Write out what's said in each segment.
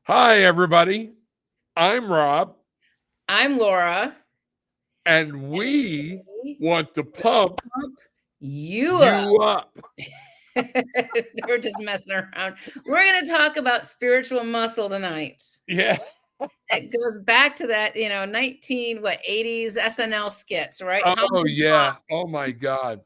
Hi, everybody. I'm Rob, I'm Laura. and And we we want to pump pump you up. you up. We're just messing around. We're going to talk about spiritual muscle tonight. Yeah. It goes back to that, 80s SNL skits, right? Oh, Haunted yeah. Oh, my God.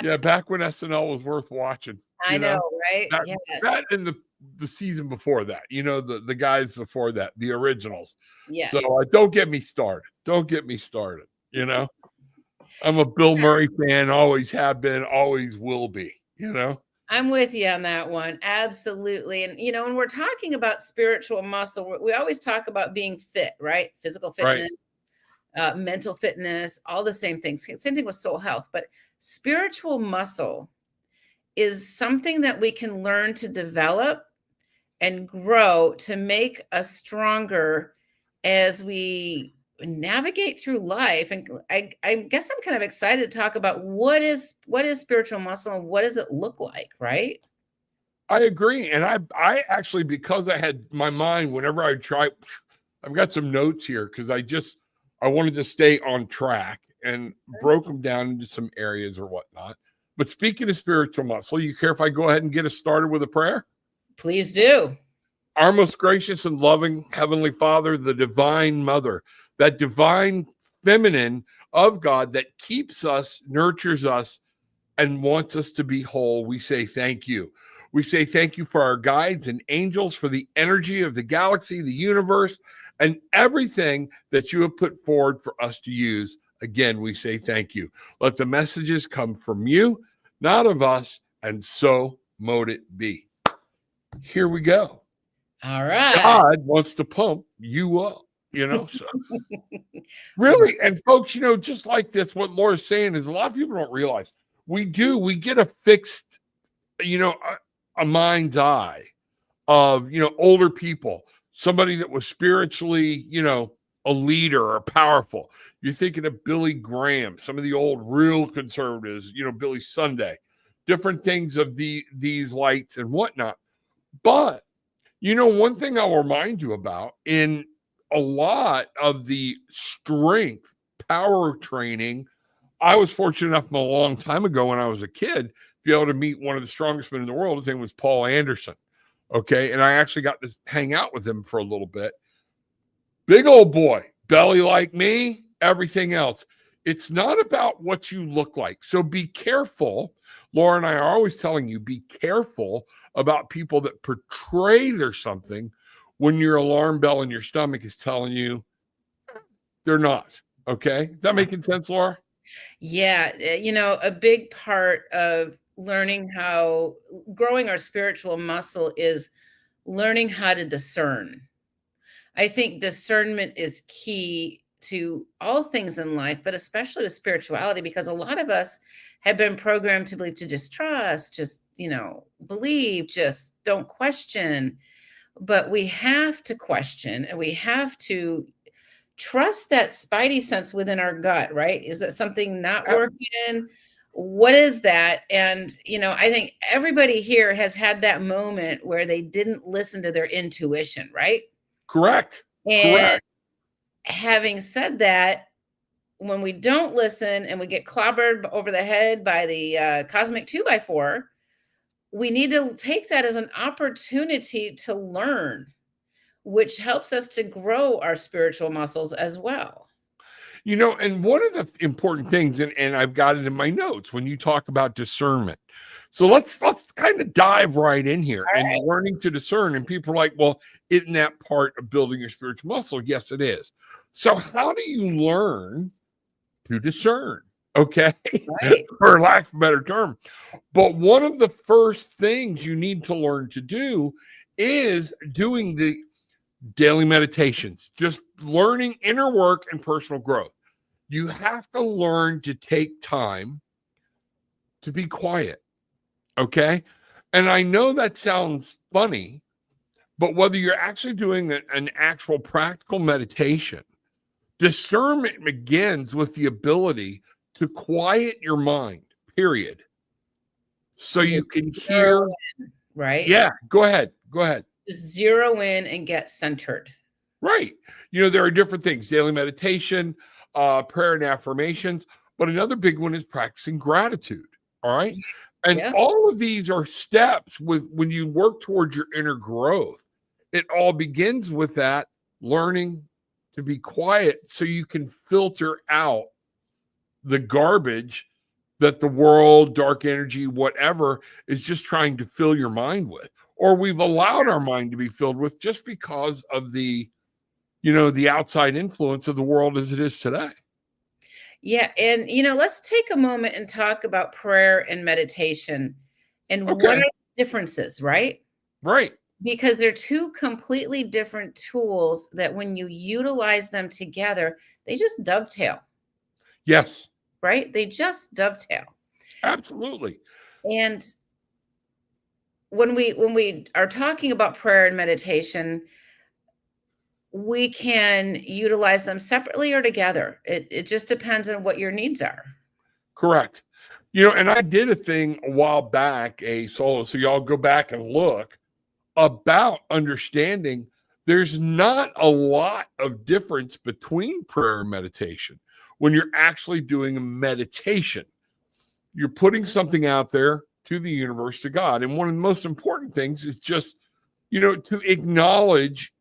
Yeah, back when SNL was worth watching, I know, right? that Yes. that and the season before that, the guys before that, the originals. So Yes. don't get me started. Don't get me started. You know, I'm a Bill Murray fan, always have been, always will be. I'm with you on that one. Absolutely. And, when we're talking about spiritual muscle, we always talk about being fit, right? Physical Right. fitness, mental fitness, all the same things. Same thing with soul health. But spiritual muscle is something that we can learn to develop and grow to make us stronger as we navigate through life. And I guess I'm kind of excited to talk about what is spiritual muscle and what does it look like, right? I agree. And I actually, because I had my mind whenever I try, I've got some notes here because I wanted to stay on track and broke them down into some areas or whatnot. But speaking of spiritual muscle, you care if I go ahead and get us started with a prayer? Please do. Our most gracious and loving Heavenly Father, the divine mother, that divine feminine of God that keeps us, nurtures us, and wants us to be whole, we say thank you. We say thank you for our guides and angels, for the energy of the galaxy, the universe, and everything that you have put forward for us to use. Again, we say thank you. Let the messages come from you, not of us, and so mote it be. Here we go. All right. God wants to pump you up. So Right. really, and folks, just like this, what Laura's saying is a lot of people don't realize we get a fixed, a mind's eye of, older people, somebody that was spiritually, a leader or powerful. You're thinking of Billy Graham, some of the old real conservatives, Billy Sunday, different things of these lights and whatnot. But, one thing I'll remind you about in a lot of the strength, power training, I was fortunate enough a long time ago when I was a kid to be able to meet one of the strongest men in the world. His name was Paul Anderson. Okay. And I actually got to hang out with him for a little bit. Big old boy, belly like me, everything else. It's not about what you look like. So be careful. Laura and I are always telling you, be careful about people that portray there's something when your alarm bell in your stomach is telling you they're not. Okay. Is that making sense, Laura? Yeah, a big part of growing our spiritual muscle is learning how to discern. I think discernment is key to all things in life, but especially with spirituality, because a lot of us have been programmed to believe, to just trust, just, believe, just don't question. But we have to question and we have to trust that spidey sense within our gut, right? Is that something not working? What is that? And, I think everybody here has had that moment where they didn't listen to their intuition, right? Correct. And having said that, when we don't listen and we get clobbered over the head by the cosmic 2x4, we need to take that as an opportunity to learn, which helps us to grow our spiritual muscles as well. And one of the important things, and I've got it in my notes when you talk about discernment. So let's kind of dive right in here and learning to discern. And people are like, well, isn't that part of building your spiritual muscle? Yes, it is. So how do you learn to discern? Okay. Right. For lack of a better term. But one of the first things you need to learn to do is doing the daily meditations, just learning inner work and personal growth. You have to learn to take time to be quiet. Okay. And I know that sounds funny, but whether you're actually doing an actual practical meditation, discernment begins with the ability to quiet your mind, period. So you can hear. Right. Yeah. Go ahead. Go ahead. Just zero in and get centered. Right. There are different things, daily meditation, prayer and affirmations, but another big one is practicing gratitude. All right. And Yeah. all of these are steps with when you work towards your inner growth. It all begins with that learning to be quiet so you can filter out the garbage that the world, dark energy, whatever, is just trying to fill your mind with. Or we've allowed our mind to be filled with just because of the outside influence of the world as it is today. Yeah. And, let's take a moment and talk about prayer and meditation and what Okay. are the differences, right? Right. Because they're two completely different tools that when you utilize them together, they just dovetail, Yes. right? They just dovetail. Absolutely. And when we are talking about prayer and meditation, we can utilize them separately or together. It just depends on what your needs are. Correct. And I did a thing a while back, a solo, so y'all go back and look about understanding there's not a lot of difference between prayer and meditation. When you're actually doing a meditation, you're putting something out there to the universe, to God. And one of the most important things is just, to acknowledge,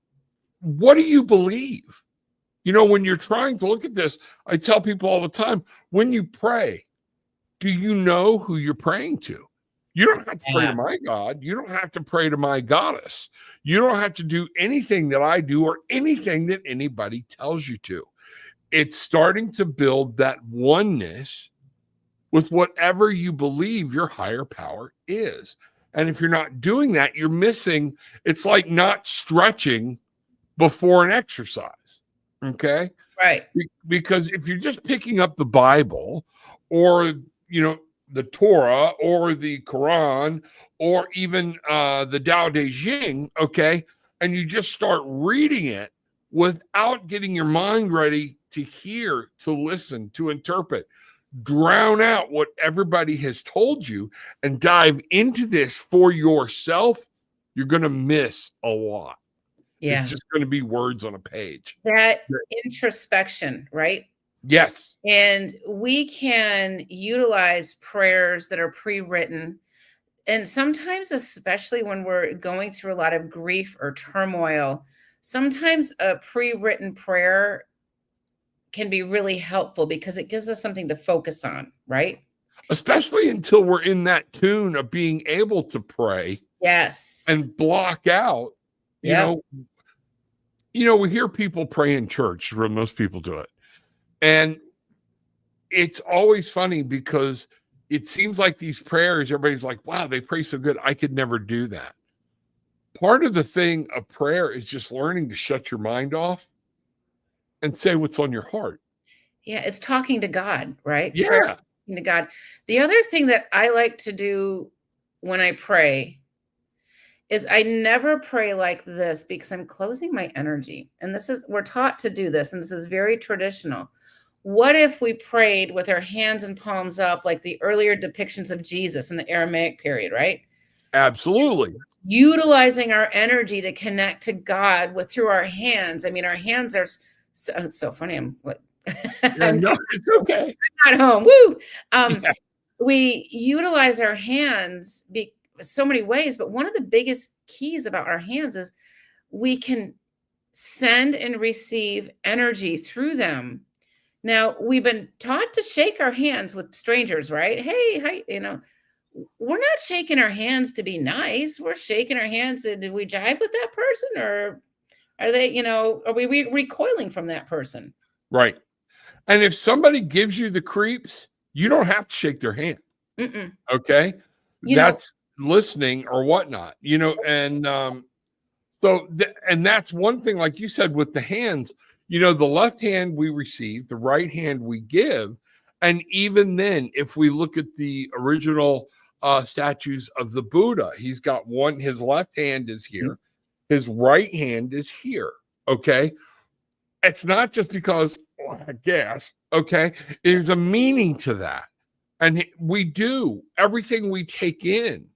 what do you believe? When you're trying to look at this, I tell people all the time, when you pray, do you know who you're praying to? You don't have to pray to my God. You don't have to pray to my goddess. You don't have to do anything that I do or anything that anybody tells you to. It's starting to build that oneness with whatever you believe your higher power is. And if you're not doing that, you're missing. It's like not stretching before an exercise. Okay. Right. Because if you're just picking up the Bible or, the Torah or the Quran or even the Tao Te Ching, okay, and you just start reading it without getting your mind ready to hear, to listen, to interpret, drown out what everybody has told you and dive into this for yourself, you're going to miss a lot. Yeah. It's just going to be words on a page. That introspection, right? Yes. And we can utilize prayers that are pre-written. And sometimes, especially when we're going through a lot of grief or turmoil, sometimes a pre-written prayer can be really helpful because it gives us something to focus on, right? Especially until we're in that tune of being able to pray. Yes. And block out, we hear people pray in church, where most people do it. And it's always funny because it seems like these prayers, everybody's like, wow, they pray so good. I could never do that. Part of the thing of prayer is just learning to shut your mind off and say what's on your heart. Yeah, it's talking to God, right? Yeah. Prayer, talking to God. The other thing that I like to do when I pray is I never pray like this because I'm closing my energy. And we're taught to do this, and this is very traditional. What if we prayed with our hands and palms up like the earlier depictions of Jesus in the Aramaic period, right? Absolutely. Utilizing our energy to connect to God through our hands. I mean, our hands are so, it's so funny. It's okay. I'm not home. Woo. We utilize our hands so many ways, but one of the biggest keys about our hands is we can send and receive energy through them. Now, we've been taught to shake our hands with strangers, right? Hey, hi, we're not shaking our hands to be nice. We're shaking our hands. Did we jive with that person, or are they, are we recoiling from that person? Right. And if somebody gives you the creeps, you don't have to shake their hand. Mm-mm. Okay. That's listening or whatnot, and and that's one thing, like you said, with the hands, the left hand we receive, the right hand we give. And even then, if we look at the original statues of the Buddha, he's got his left hand is here, his right hand is here. Okay. It's not just because, I guess, okay, there's a meaning to that. And we do everything we take in.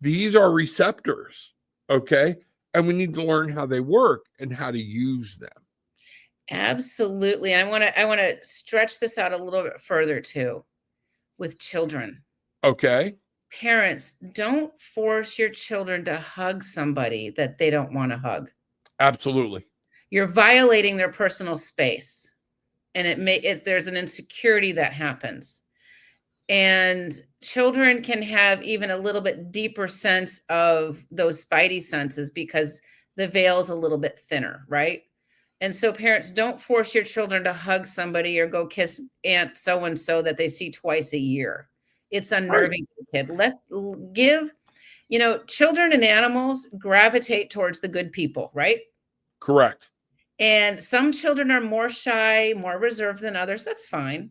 These are receptors. Okay. and we need to learn how they work and how to use them. Absolutely. I want to stretch this out a little bit further too with children. Okay. Parents, don't force your children to hug somebody that they don't want to hug. Absolutely. You're violating their personal space, and there's an insecurity that happens. And children can have even a little bit deeper sense of those spidey senses because the veil's a little bit thinner, right? And so parents, don't force your children to hug somebody or go kiss Aunt so-and-so that they see twice a year. It's unnerving to the kid. Children and animals gravitate towards the good people, right? Correct. And some children are more shy, more reserved than others. That's fine.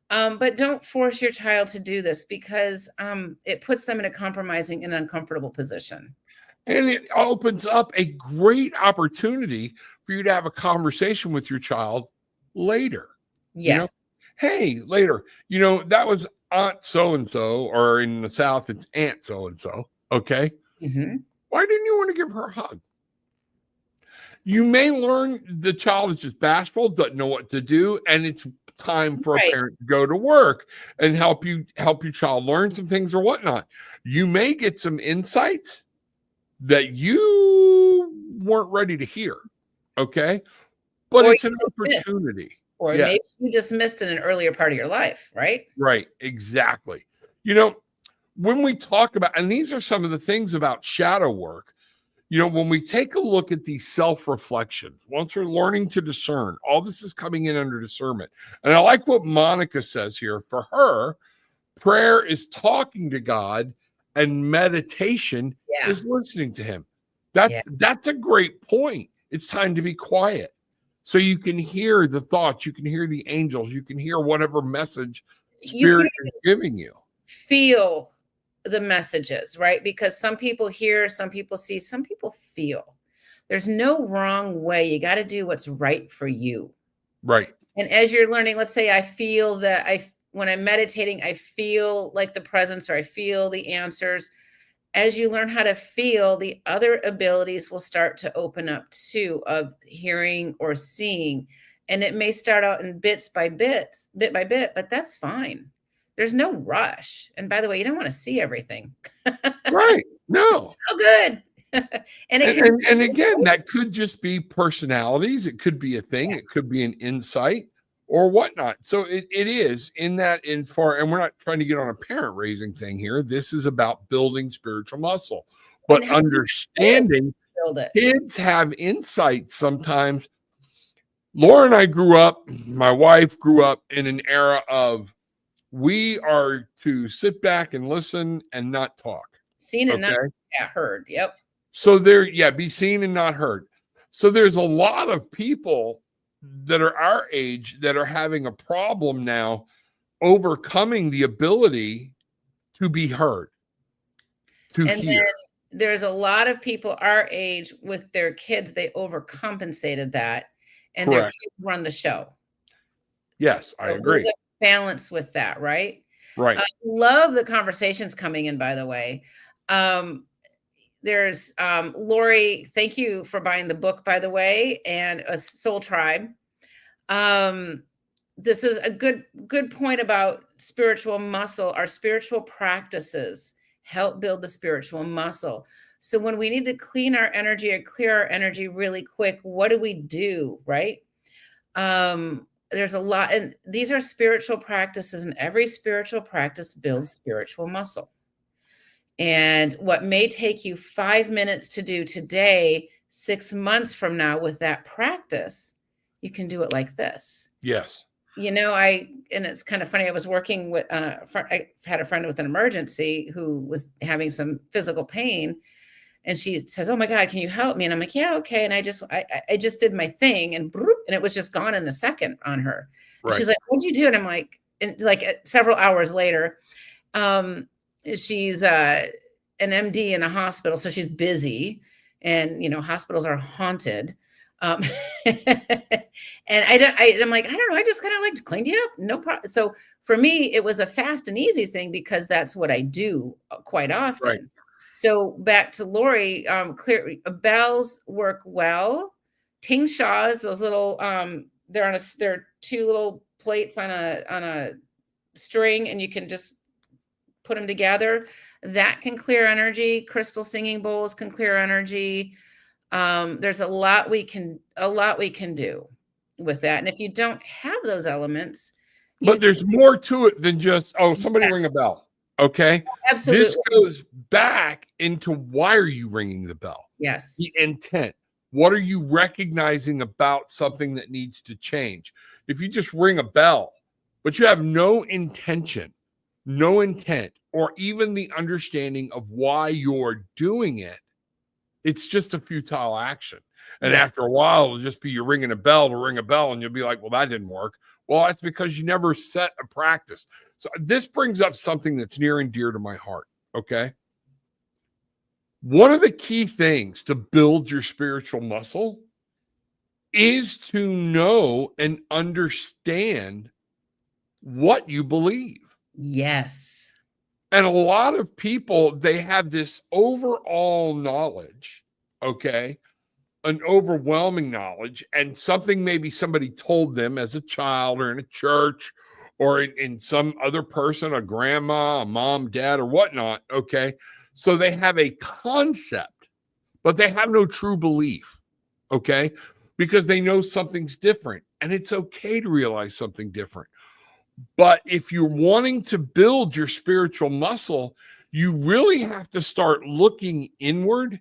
But don't force your child to do this because it puts them in a compromising and uncomfortable position. And it opens up a great opportunity for you to have a conversation with your child later. Yes. Hey, later, that was Aunt so-and-so, or in the South, it's Aunt so-and-so. Okay. Mm-hmm. Why didn't you want to give her a hug? You may learn the child is just bashful, doesn't know what to do, and it's time for a parent to go to work and help your child learn some things or whatnot. You may get some insights that you weren't ready to hear. Okay. But it's an opportunity. Or maybe you just missed in an earlier part of your life, right? Right. Exactly. When we talk about, and these are some of the things about shadow work, when we take a look at these self-reflections, once we're learning to discern, all this is coming in under discernment. And I like what Monica says here. For her, prayer is talking to God and meditation is listening to him. That's a great point. It's time to be quiet. So you can hear the thoughts, you can hear the angels, you can hear whatever message Spirit is giving you. Feel the messages, right? Because some people hear, some people see, some people feel. There's no wrong way. You got to do what's right for you. Right. And as you're learning, let's say I feel that when I'm meditating, I feel like the presence, or I feel the answers. As you learn how to feel, the other abilities will start to open up too, of hearing or seeing. And it may start out in bit by bit, but that's fine. There's no rush. And by the way, you don't want to see everything. Right. No. Oh, good. and again, that could just be personalities. It could be a thing. It could be an insight or whatnot. So it is in that and we're not trying to get on a parent raising thing here. This is about building spiritual muscle, but understanding kids have insights sometimes. Laura and I my wife grew up in an era of, we are to sit back and listen and not talk. Seen and not heard. Yep. So be seen and not heard. So there's a lot of people that are our age that are having a problem now overcoming the ability to be heard, to hear. Then there's a lot of people our age with their kids, they overcompensated that, and their kids run the show. Yes, I agree. There's a balance with that, right? Right. I love the conversations coming in, by the way. There's Lori, thank you for buying the book, by the way, and a Soul Tribe. This is a good point about spiritual muscle. Our spiritual practices help build the spiritual muscle. So when we need to clean our energy or clear our energy really quick, what do? Right? There's a lot, and these are spiritual practices, and every spiritual practice builds spiritual muscle. And what may take you 5 minutes to do today, 6 months from now with that practice, you can do it like this. Yes. And it's kind of funny. I was working with, I had a friend with an emergency who was having some physical pain, and she says, "Oh my God, can you help me?" And I'm like, "Yeah, okay." And I just did my thing, and it was just gone in a second on her. Right. She's like, "What'd you do?" And I'm like, several hours later, she's an MD in a hospital, so she's busy, and hospitals are haunted. And I'm like, I don't know, I just kind of like to clean you up, no problem. So for me, it was a fast and easy thing because that's what I do quite often. Right. So back to Lori, clear bells work well. Ting shas, those little they're two little plates on a string, and you can just put them together. That can clear energy. Crystal singing bowls can clear energy. There's a lot we can do with that. And if you don't have those elements, But there's more to it than just, oh, somebody ring a bell. Okay. absolutely. This goes back into, why are you ringing the bell? Yes. The intent. What are you recognizing about something that needs to change? If you just ring a bell, but you have no intention, no intent, or even the understanding of why you're doing it, it's just a futile action. And after a while, it'll just be you ringing a bell to ring a bell, and you'll be like, well, that didn't work. Well, that's because you never set a practice. So this brings up something that's near and dear to my heart, okay? One of the key things to build your spiritual muscle is to know and understand what you believe. Yes. And a lot of people, they have this overall knowledge, okay? An overwhelming knowledge, and something maybe somebody told them as a child or in a church or in some other person, a grandma, a mom, dad, or whatnot, okay? So they have a concept, but they have no true belief, okay? Because they know something's different, and it's okay to realize something different. But if you're wanting to build your spiritual muscle, you really have to start looking inward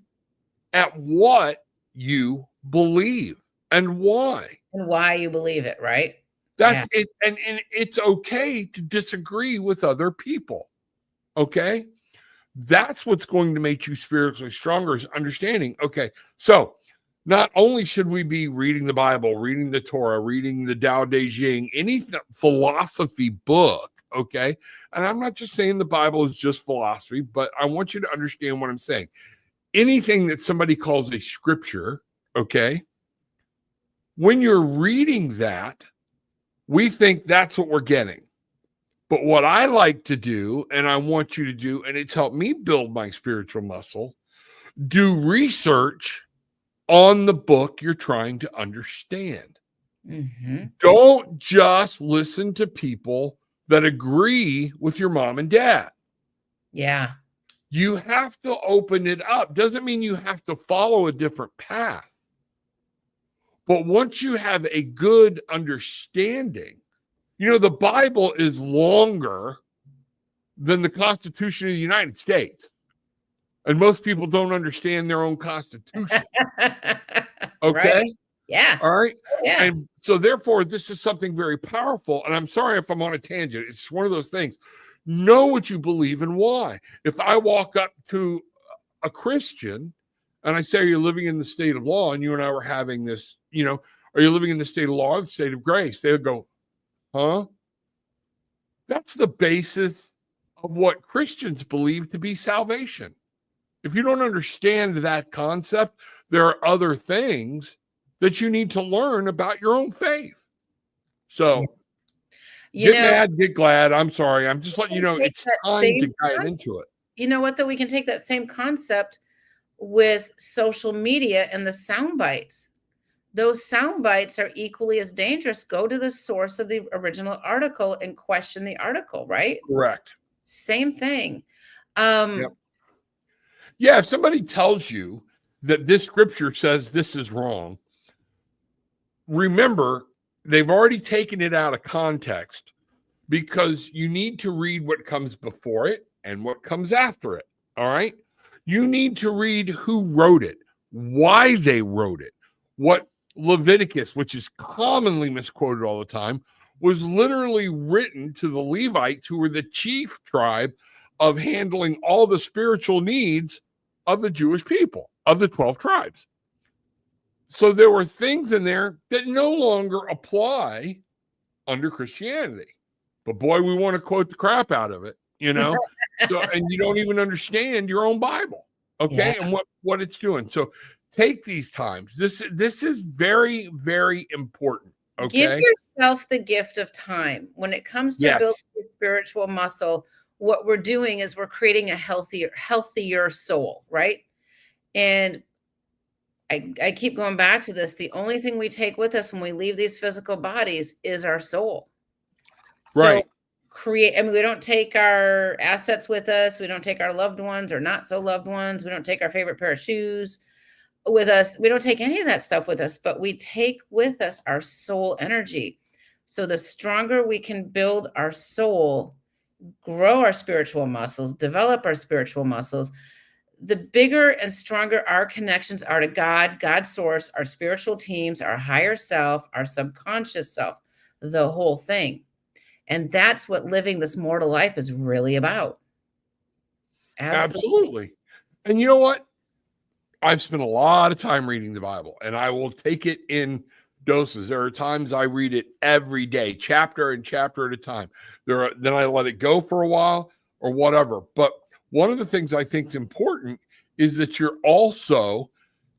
at what you believe and why. And why you believe it, right? That's it. And it's okay to disagree with other people. Okay. That's what's going to make you spiritually stronger, is understanding. Okay. So not only should we be reading the Bible, reading the Torah, reading the Tao Te Ching, any philosophy book, okay? And I'm not just saying the Bible is just philosophy, but I want you to understand what I'm saying. Anything that somebody calls a scripture, okay? When you're reading that, we think that's what we're getting. But what I like to do, and I want you to do, and it's helped me build my spiritual muscle, do research on the book you're trying to understand. Mm-hmm. Don't just listen to people that agree with your mom and dad. Yeah. You have to open it up. Doesn't mean you have to follow a different path. But once you have a good understanding, the Bible is longer than the Constitution of the United States. And most people don't understand their own Constitution. Okay. Right. Yeah. All right. Yeah. And so therefore, this is something very powerful. And I'm sorry if I'm on a tangent. It's one of those things. Know what you believe and why. If I walk up to a Christian and I say, are you living in the state of law? And you and I were having this, are you living in the state of law or the state of grace? They'll go, huh? That's the basis of what Christians believe to be salvation. If you don't understand that concept, there are other things that you need to learn about your own faith. So get mad, get glad. I'm sorry. I'm just letting you know it's time to dive into it. You know what, though? We can take that same concept with social media and the sound bites. Those sound bites are equally as dangerous. Go to the source of the original article and question the article, right? Correct. Same thing. Yep. Yeah, if somebody tells you that this scripture says this is wrong, remember, they've already taken it out of context, because you need to read what comes before it and what comes after it. All right. You need to read who wrote it, why they wrote it, what Leviticus, which is commonly misquoted all the time, was literally written to the Levites, who were the chief tribe of handling all the spiritual needs of the Jewish people, of the 12 tribes. So there were things in there that no longer apply under Christianity. But boy, we want to quote the crap out of it, So, and you don't even understand your own Bible, okay, and what it's doing. So take these times. This is very, very important. Okay. Give yourself the gift of time when it comes to building your spiritual muscle. what we're doing is we're creating a healthier soul, right? And I keep going back to this. The only thing we take with us when we leave these physical bodies is our soul. So Right. I mean, we don't take our assets with us. We don't take our loved ones or not so loved ones. We don't take our favorite pair of shoes with us. We don't take any of that stuff with us, but we take with us our soul energy. So the stronger we can build our soul, grow our spiritual muscles, develop our spiritual muscles, the bigger and stronger our connections are to God, God's source, our spiritual teams, our higher self, our subconscious self, the whole thing. And that's what living this mortal life is really about. Absolutely. And you know what? I've spent a lot of time reading the Bible, and I will take it in doses. There are times I read it every day, chapter and chapter at a time. Then I let it go for a while or whatever. But one of the things I think is important is that you're also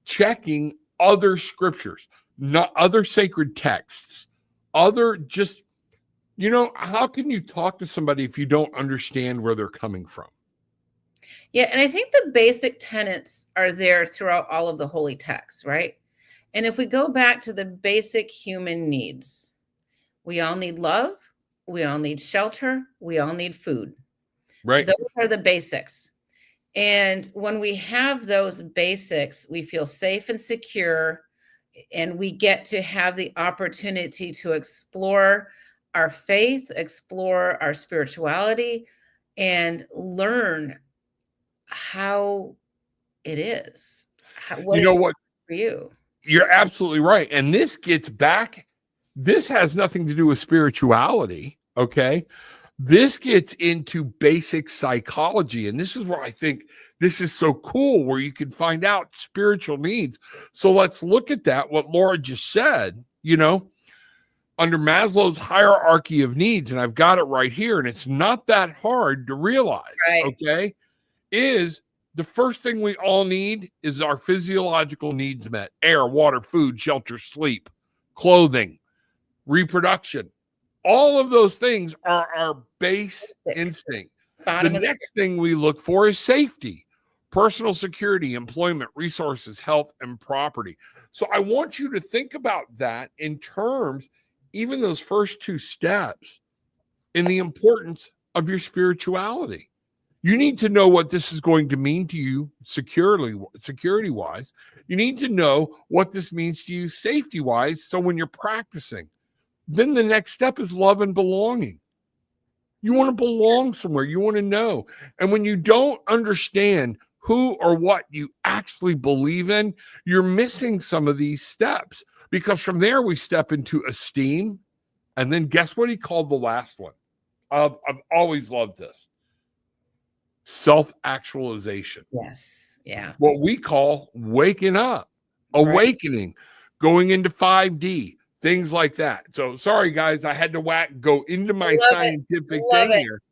checking other scriptures, not other sacred texts, other just, how can you talk to somebody if you don't understand where they're coming from? Yeah, and I think the basic tenets are there throughout all of the holy texts, right? And if we go back to the basic human needs, we all need love, we all need shelter, we all need food. Right. Those are the basics. And when we have those basics, we feel safe and secure, and we get to have the opportunity to explore our faith, explore our spirituality, and learn how it is. What You know is what? for you? You're absolutely right. And this has nothing to do with spirituality. Okay. This gets into basic psychology. And this is where I think this is so cool, where you can find out spiritual needs. So let's look at that. What Laura just said, under Maslow's hierarchy of needs, and I've got it right here, and it's not that hard to realize. Right. Okay. Is the first thing we all need is our physiological needs met: air, water, food, shelter, sleep, clothing, reproduction. All of those things are our base instinct. The next thing we look for is safety, personal security, employment, resources, health, and property. So I want you to think about that in terms, even those first two steps, in the importance of your spirituality. You need to know what this is going to mean to you security-wise. You need to know what this means to you safety-wise. So when you're practicing, then the next step is love and belonging. You want to belong somewhere. You want to know. And when you don't understand who or what you actually believe in, you're missing some of these steps, because from there we step into esteem. And then guess what he called the last one? I've always loved this. Self-actualization. Yes. Yeah. What we call waking up, awakening, going into 5D, things like that. So sorry, guys, I had to go into my scientific thing here.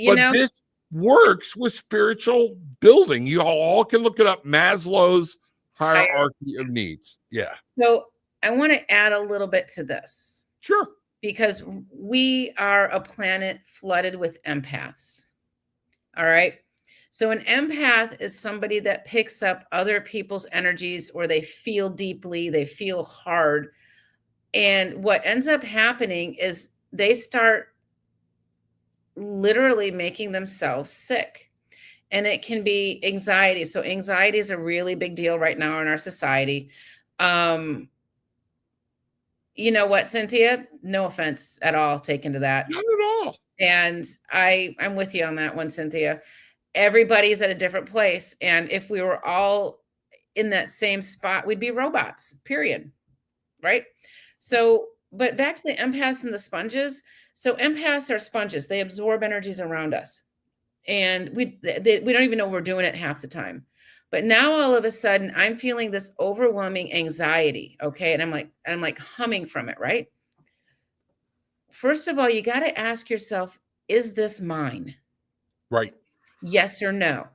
But this works with spiritual building. You all can look it up, Maslow's hierarchy of needs. Yeah. So I want to add a little bit to this. Sure. Because we are a planet flooded with empaths. All right. So an empath is somebody that picks up other people's energies, or they feel deeply, they feel hard. And what ends up happening is they start literally making themselves sick. And it can be anxiety. So anxiety is a really big deal right now in our society. You know what, Cynthia? No offense at all taken to that. Not at all. And I'm with you on that one, Cynthia. Everybody's at a different place. And if we were all in that same spot, we'd be robots, period. Right? So, but back to the empaths and the sponges. So empaths are sponges. They absorb energies around us. And we don't even know we're doing it half the time. But now all of a sudden I'm feeling this overwhelming anxiety. Okay. And I'm like humming from it, right? First of all, you got to ask yourself, is this mine? Right. Yes or no?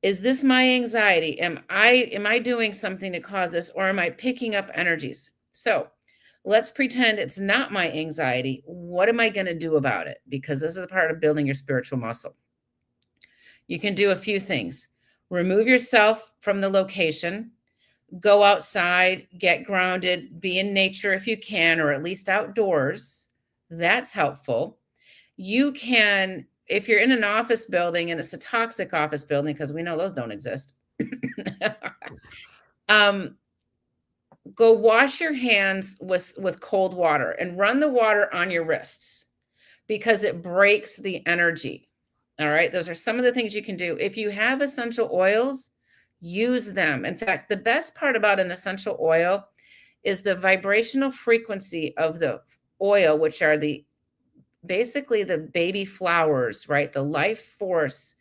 Is this my anxiety? Am I doing something to cause this, or am I picking up energies? So let's pretend it's not my anxiety. What am I going to do about it? Because this is a part of building your spiritual muscle. You can do a few things. Remove yourself from the location, go outside, get grounded, be in nature if you can, or at least outdoors. That's helpful. You can, if you're in an office building and it's a toxic office building, because we know those don't exist, go wash your hands with cold water and run the water on your wrists because it breaks the energy. All right. Those are some of the things you can do. If you have essential oils, use them. In fact, the best part about an essential oil is the vibrational frequency of the oil, which are basically the baby flowers, right? The life force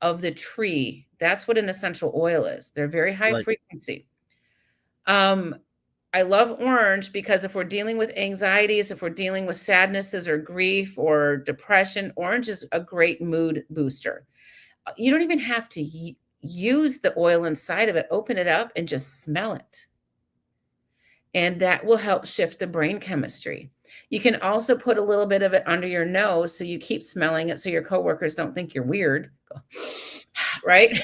of the tree. That's what an essential oil is. They're very high frequency. I love orange because if we're dealing with anxieties, if we're dealing with sadnesses or grief or depression, orange is a great mood booster. You don't even have to use the oil inside of it. Open it up and just smell it. And that will help shift the brain chemistry. You can also put a little bit of it under your nose so you keep smelling it so your coworkers don't think you're weird. Right?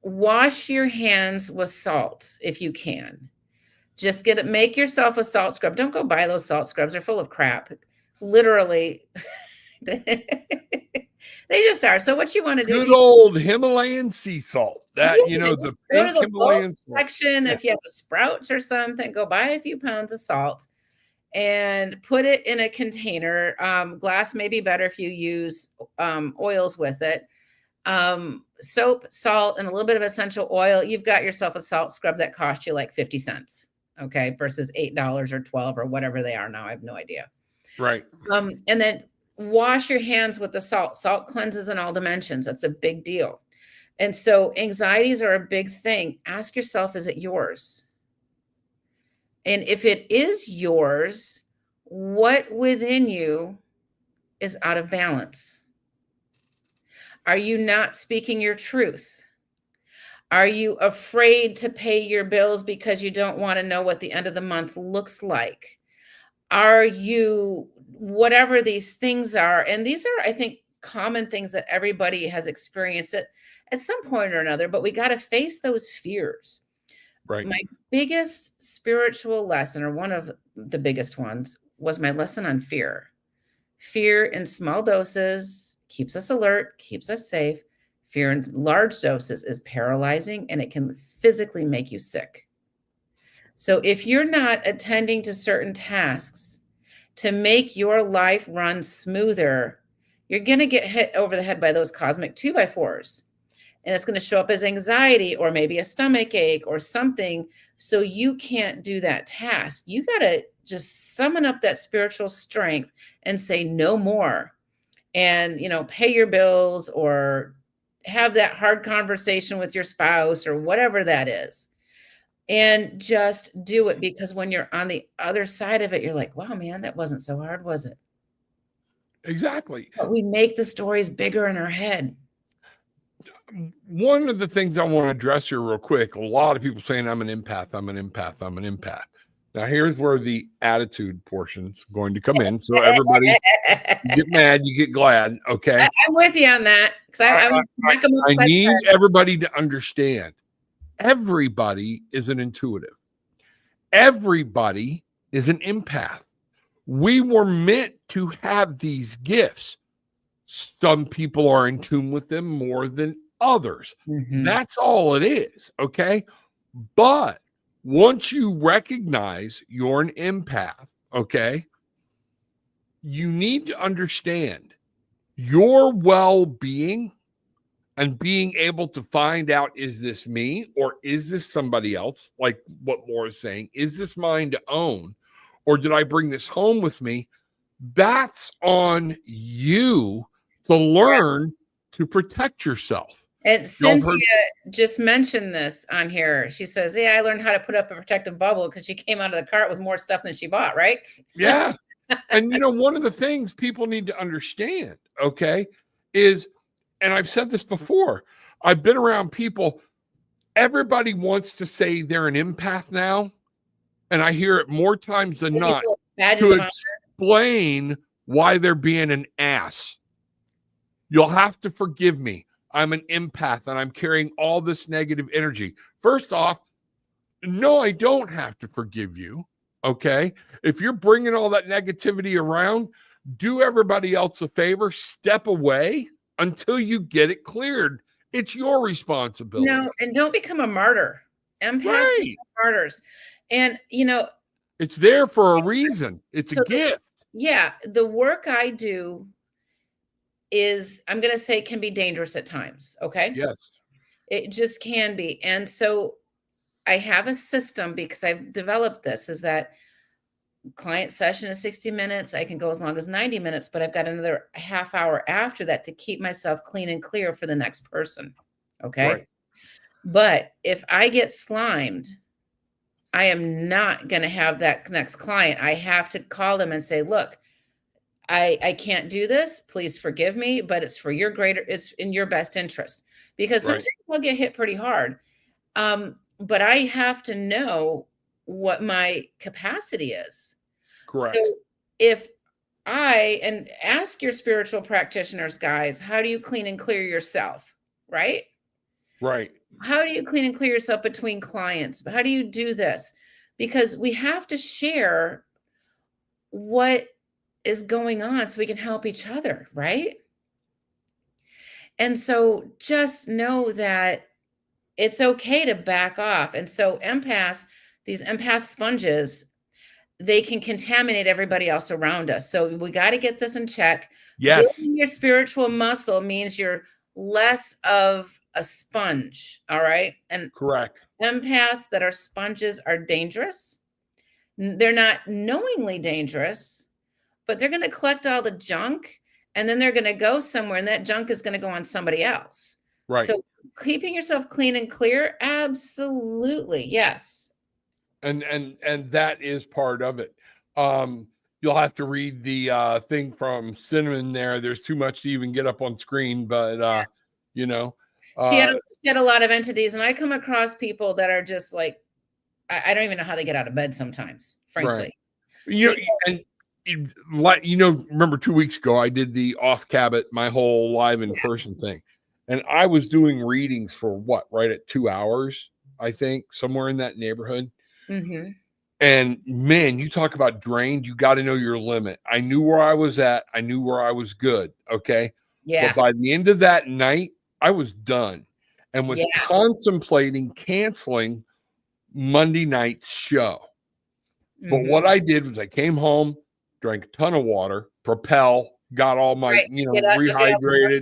Wash your hands with salt if you can. Just make yourself a salt scrub. Don't go buy those salt scrubs. They're full of crap. Literally. They just are. So what you want to do? Good old Himalayan sea salt. That, the go to the Himalayan section. If you have a Sprouts or something, go buy a few pounds of salt and put it in a container. Glass may be better if you use oils with it. Soap, salt, and a little bit of essential oil. You've got yourself a salt scrub that costs you like 50 cents. Okay. Versus $8 or $12 or whatever they are now. I have no idea. Right. And then wash your hands with the salt. Salt cleanses in all dimensions. That's a big deal. And so anxieties are a big thing. Ask yourself, is it yours? And if it is yours, what within you is out of balance? Are you not speaking your truth? Are you afraid to pay your bills because you don't want to know what the end of the month looks like? Are you, whatever these things are, and these are, I think, common things that everybody has experienced at some point or another, but we got to face those fears. Right. My biggest spiritual lesson, or one of the biggest ones, was my lesson on fear. Fear in small doses keeps us alert, keeps us safe. Fear in large doses is paralyzing and it can physically make you sick. So if you're not attending to certain tasks to make your life run smoother, you're going to get hit over the head by those cosmic 2x4s. And it's going to show up as anxiety or maybe a stomach ache or something. So you can't do that task. You got to just summon up that spiritual strength and say no more. And, pay your bills or have that hard conversation with your spouse or whatever that is. And just do it, because when you're on the other side of it, you're like, wow, man, that wasn't so hard, was it? Exactly. But we make the stories bigger in our head. One of the things I want to address here real quick, a lot of people saying I'm an empath, I'm an empath, I'm an empath. Now, here's where the attitude portion's going to come in. So everybody, you get mad, you get glad. Okay. I'm with you on that. I need everybody to understand. Everybody is an intuitive. Everybody is an empath. We were meant to have these gifts. Some people are in tune with them more than others. Mm-hmm. That's all it is. Okay. But once you recognize you're an empath, okay, you need to understand your well-being and being able to find out, is this me or is this somebody else? Like what Laura's saying, is this mine to own, or did I bring this home with me? That's on you to learn to protect yourself. And Cynthia just mentioned this on here. She says, yeah, I learned how to put up a protective bubble because she came out of the cart with more stuff than she bought, right? Yeah. And, one of the things people need to understand, okay, is, and I've said this before, I've been around people, everybody wants to say they're an empath now. And I hear it more times than not to explain why they're being an ass. You'll have to forgive me. I'm an empath and I'm carrying all this negative energy. First off, no, I don't have to forgive you. Okay. If you're bringing all that negativity around, do everybody else a favor, step away until you get it cleared. It's your responsibility. No, and don't become a martyr. Empaths Right. are martyrs. And, It's there for a reason. It's a so gift. the work I do is, I'm going to say, can be dangerous at times. Okay. Yes. It just can be. And so I have a system, because I've developed this, is that client session is 60 minutes. I can go as long as 90 minutes, but I've got another half hour after that to keep myself clean and clear for the next person. Okay. Right. But if I get slimed, I am not going to have that next client. I have to call them and say, look, I can't do this. Please forgive me, but it's in your best interest, because sometimes I'll get hit pretty hard. But I have to know what my capacity is. Correct. So and ask your spiritual practitioners, guys, how do you clean and clear yourself? Right? Right. How do you clean and clear yourself between clients? How do you do this? Because we have to share what is going on so we can help each other, right? And so just know that it's okay to back off. And so these empath sponges, they can contaminate everybody else around us. So we got to get this in check. Yes. Building your spiritual muscle means you're less of a sponge. All right. And correct. Empaths that are sponges are dangerous. They're not knowingly dangerous, but they're going to collect all the junk, and then they're going to go somewhere, and that junk is going to go on somebody else. Right. So keeping yourself clean and clear, absolutely, yes. And that is part of it. You'll have to read the thing from Cinnamon there. There's too much to even get up on screen, but she had a lot of entities, and I come across people that are just like, I don't even know how they get out of bed sometimes, frankly. Right. Remember 2 weeks ago, I did the off cabot, my whole live in person thing. And I was doing readings for right at 2 hours, I think, somewhere in that neighborhood. Mm-hmm. And man, you talk about drained, you got to know your limit. I knew where I was at. I knew where I was good. Okay. Yeah. But by the end of that night, I was done and was contemplating canceling Monday night's show. But what I did was I came home, drank a ton of water, got all my, rehydrated,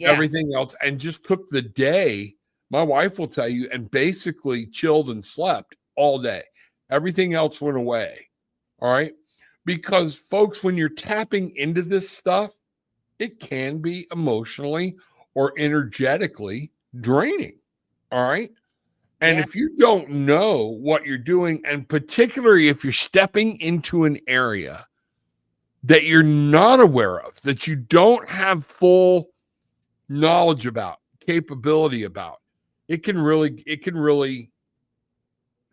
everything else, and just took the day. My wife will tell you, and basically chilled and slept all day. Everything else went away. All right. Because folks, when you're tapping into this stuff, it can be emotionally or energetically draining. All right. And if you don't know what you're doing, and particularly if you're stepping into an area that you're not aware of, that you don't have full knowledge about, capability about, it can really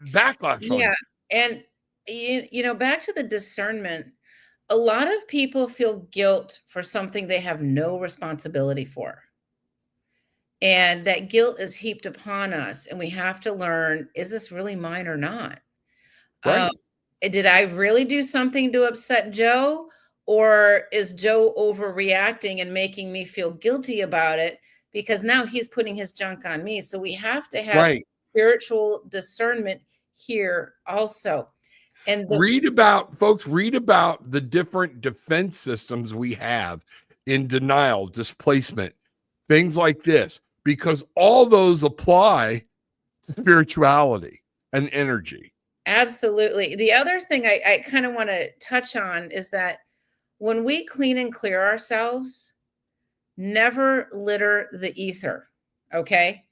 backlash on you. And back to the discernment, a lot of people feel guilt for something they have no responsibility for. And that guilt is heaped upon us, and we have to learn, is this really mine or not? Right. Did I really do something to upset Joe, or is Joe overreacting and making me feel guilty about it because now he's putting his junk on me? So we have to have spiritual discernment here also. And read about the different defense systems we have in denial, displacement, things like this, because all those apply to spirituality and energy. Absolutely. The other thing I kind of want to touch on is that when we clean and clear ourselves, never litter the ether. Okay.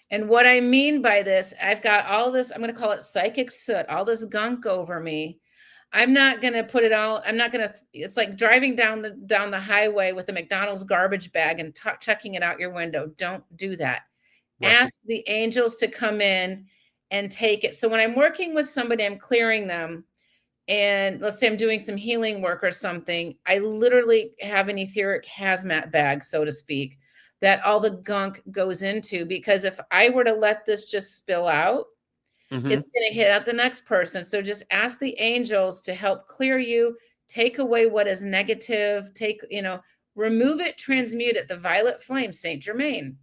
And what I mean by this, I've got all this, I'm going to call it psychic soot, all this gunk over me. I'm not going to put it all, it's like driving down the highway with a McDonald's garbage bag and chucking it out your window. Don't do that. Right. Ask the angels to come in and take it. So when I'm working with somebody, I'm clearing them. and let's say I'm doing some healing work or something, I literally have an etheric hazmat bag, so to speak, that all the gunk goes into, because if I were to let this just spill out, Mhm. it's going to hit out the next person. So just ask the angels to help clear you, take away what is negative, remove it, transmute it. The violet flame, Saint Germain,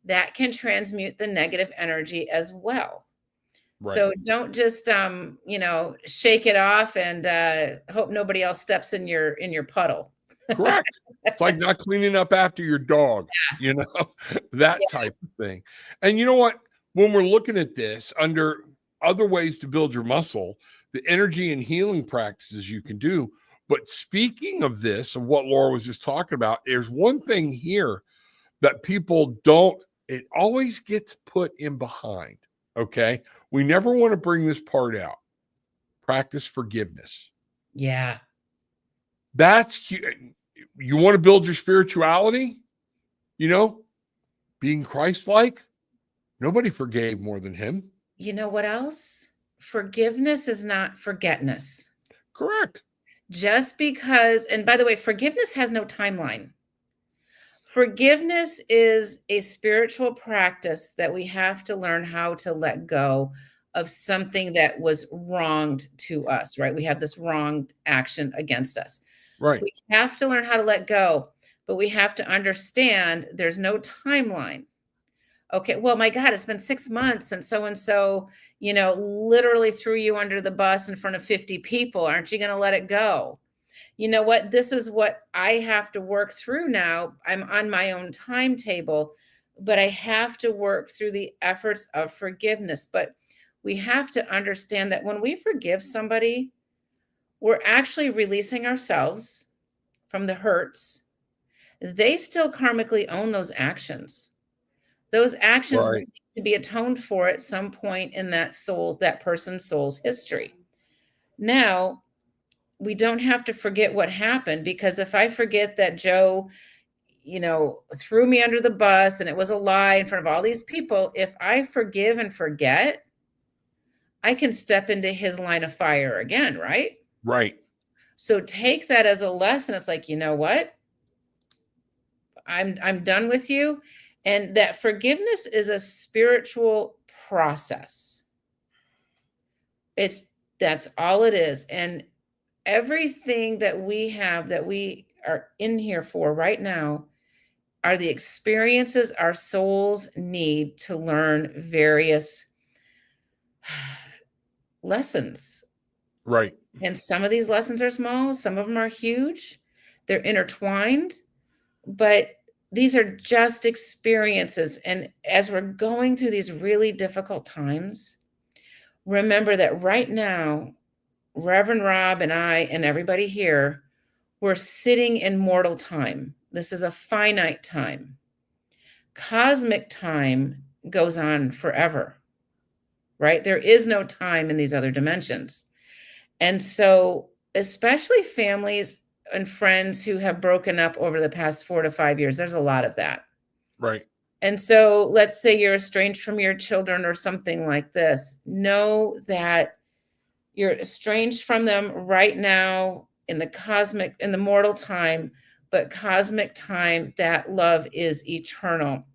that can transmute the negative energy as well. Right. So don't just shake it off and hope nobody else steps in your puddle. Correct. It's like not cleaning up after your dog, that Yeah. type of thing. And you know what? When we're looking at this under other ways to build your muscle, the energy and healing practices you can do. But speaking of this, of what Laura was just talking about, there's one thing here that people don't, it always gets put in behind. Okay. We never want to bring this part out. Practice forgiveness. Yeah. That's, you want to build your spirituality, being Christ-like. Nobody forgave more than him. You know what else? Forgiveness is not forgetness. Correct. Just because, and by the way, forgiveness has no timeline. Forgiveness is a spiritual practice that we have to learn how to let go of something that was wronged to us, right? We have this wronged action against us. Right. We have to learn how to let go, but we have to understand there's no timeline. Okay, well, my God, it's been 6 months and so, literally threw you under the bus in front of 50 people. Aren't you going to let it go? You know what? This is what I have to work through now. I'm on my own timetable, but I have to work through the efforts of forgiveness. But we have to understand that when we forgive somebody, we're actually releasing ourselves from the hurts. They still karmically own those actions. Those actions will Right. need to be atoned for at some point in that person's soul's history. Now, we don't have to forget what happened, because if I forget that Joe, threw me under the bus and it was a lie in front of all these people, if I forgive and forget, I can step into his line of fire again, right? Right. So take that as a lesson. It's like, you know what? I'm done with you. And that forgiveness is a spiritual process. That's all it is. And everything that we have, that we are in here for right now, are the experiences our souls need to learn various lessons. Right. And some of these lessons are small, some of them are huge, they're intertwined, but these are just experiences. And as we're going through these really difficult times, remember that right now, Reverend Rob and I and everybody here, we're sitting in mortal time. This is a finite time. Cosmic time goes on forever, right? There is no time in these other dimensions. And so, especially families and friends who have broken up over the past 4 to 5 years, there's a lot of that. Right. And so, let's say you're estranged from your children or something like this. Know that you're estranged from them right now in the mortal time, but cosmic time, that love is eternal.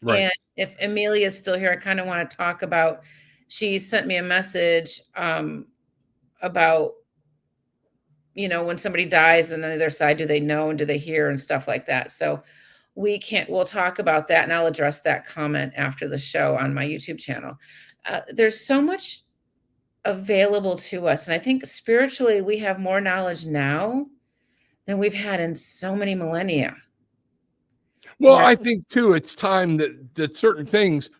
Right. And if Amelia is still here, I kind of want to talk about, she sent me a message about, when somebody dies and on the other side, do they know and do they hear and stuff like that. So we'll talk about that, and I'll address that comment after the show on my YouTube channel. There's so much available to us. And I think spiritually, we have more knowledge now than we've had in so many millennia. Well, Right. I think too, it's time that certain things,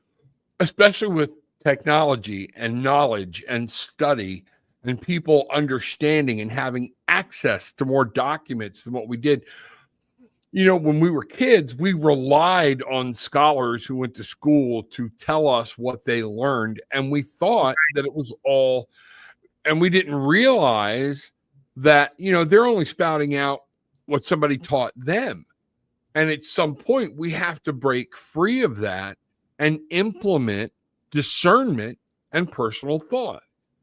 especially with technology and knowledge and study and people understanding and having access to more documents than what we did. When we were kids, we relied on scholars who went to school to tell us what they learned. And we thought that it was all, and we didn't realize that, they're only spouting out what somebody taught them. And at some point, we have to break free of that and implement discernment and personal thought.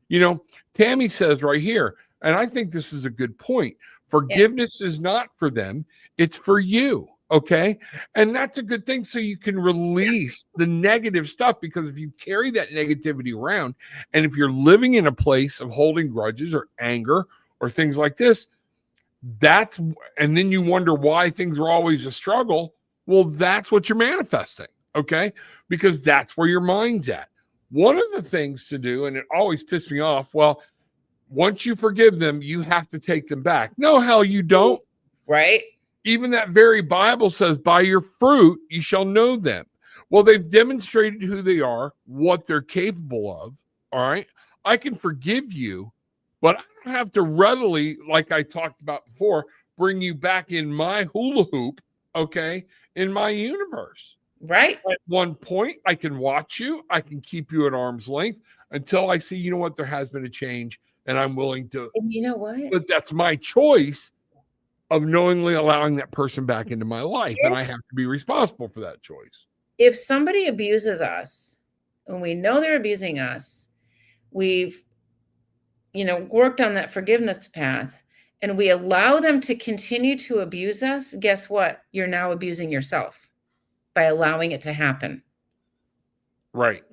You know, Tammy says right here, and I think this is a good point. Forgiveness is not for them, it's for you. Okay. And that's a good thing. So you can release the negative stuff, because if you carry that negativity around, and if you're living in a place of holding grudges or anger or things like this, and then you wonder why things are always a struggle. Well, that's what you're manifesting. Okay. Because that's where your mind's at. One of the things to do, and it always pissed me off, well, once you forgive them, you have to take them back. No, hell, you don't. Right. Even that very Bible says, by your fruit, you shall know them. Well, they've demonstrated who they are, what they're capable of. All right. I can forgive you, but I don't have to readily, like I talked about before, bring you back in my hula hoop. Okay. In my universe. Right. At one point, I can watch you. I can keep you at arm's length until I see, you know what, there has been a change, and I'm willing to. And you know what? But that's my choice of knowingly allowing that person back into my life, and I have to be responsible for that choice. If somebody abuses us, and we know they're abusing us, we've, worked on that forgiveness path, and we allow them to continue to abuse us, guess what? You're now abusing yourself by allowing it to happen. Right.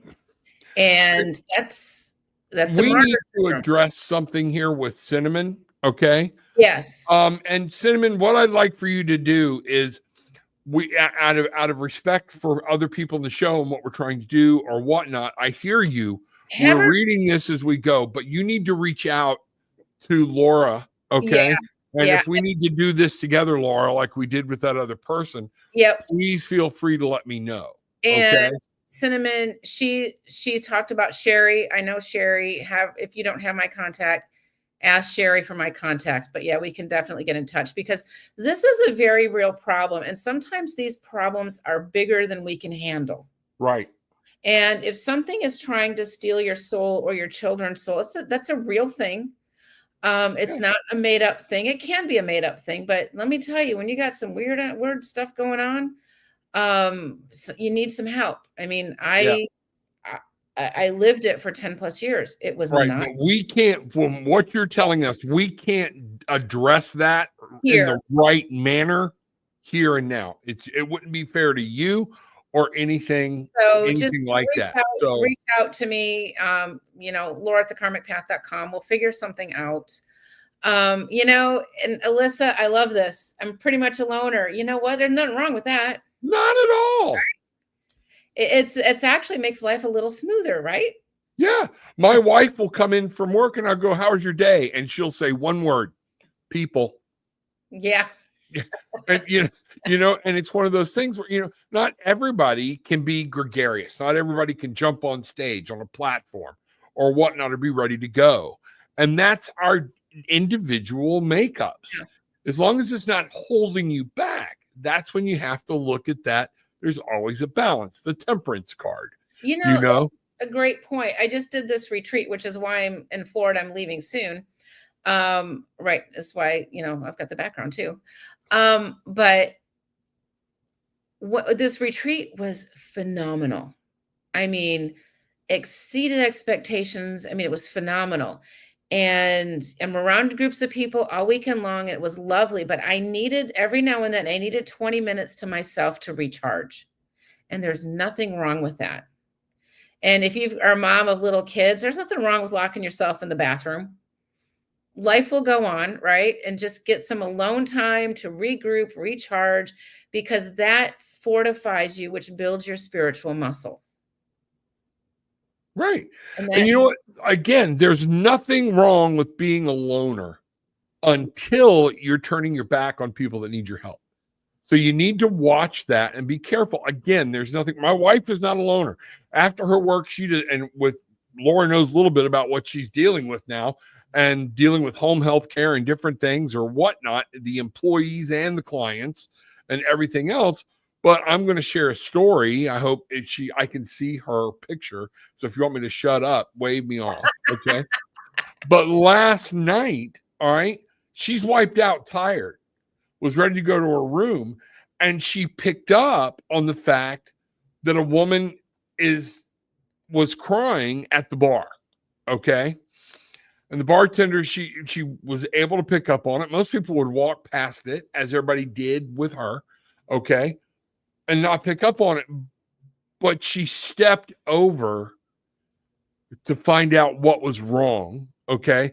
And that's we need to address something here with Cinnamon. Okay. Yes. And Cinnamon, what I'd like for you to do is, we out of respect for other people in the show and what we're trying to do or whatnot, I hear you. We're reading this as we go, but you need to reach out to Laura. Okay. Yeah. And if we need to do this together, Laura, like we did with that other person, please feel free to let me know. And Cinnamon, she talked about Sherry. I know Sherry. If you don't have my contact, ask Sherry for my contact. But yeah, we can definitely get in touch, because this is a very real problem. And sometimes these problems are bigger than we can handle. Right. And if something is trying to steal your soul or your children's soul, that's a real thing. It's not a made up thing. It can be a made up thing, but let me tell you, when you got some weird stuff going on, so you need some help. I mean, I lived it for 10 plus years. It was right. not. But we can't, from what you're telling us, we can't address that in the right manner here and now. It wouldn't be fair to you or anything Just like that. Reach out to me, Laura at thekarmicpath.com. We'll figure something out. And Alyssa, I love this. I'm pretty much a loner. You know what? There's nothing wrong with that. Not at all. It's actually makes life a little smoother, right? Yeah. My wife will come in from work and I'll go, "How was your day?" And she'll say one word: people. Yeah. And and it's one of those things where, not everybody can be gregarious. Not everybody can jump on stage on a platform or whatnot or be ready to go. And that's our individual makeups. Yeah. As long as it's not holding you back, that's when you have to look at that. There's always a balance, the temperance card. That's a great point. I just did this retreat, which is why I'm in Florida. I'm leaving soon. Right. That's why, I've got the background too. But this retreat was phenomenal. I mean, exceeded expectations. I mean, it was phenomenal. And I'm around groups of people all weekend long. It was lovely, but every now and then, I needed 20 minutes to myself to recharge. And there's nothing wrong with that. And if you are a mom of little kids, there's nothing wrong with locking yourself in the bathroom. Life will go on, right? And just get some alone time to regroup, recharge, because that fortifies you, which builds your spiritual muscle. Right. And you know what? Again, there's nothing wrong with being a loner until you're turning your back on people that need your help. So you need to watch that and be careful. Again, there's nothing. My wife is not a loner. After her work, she did, and with Laura knows a little bit about what she's dealing with now and dealing with home health care and different things or whatnot, the employees and the clients and everything else. But I'm going to share a story. I hope I can see her picture. So if you want me to shut up, wave me off. Okay. But last night, all right, she's wiped out, tired, was ready to go to her room. And she picked up on the fact that a woman was crying at the bar. Okay. And the bartender, she was able to pick up on it. Most people would walk past it, as everybody did with her, okay, and not pick up on it. But she stepped over to find out what was wrong, okay?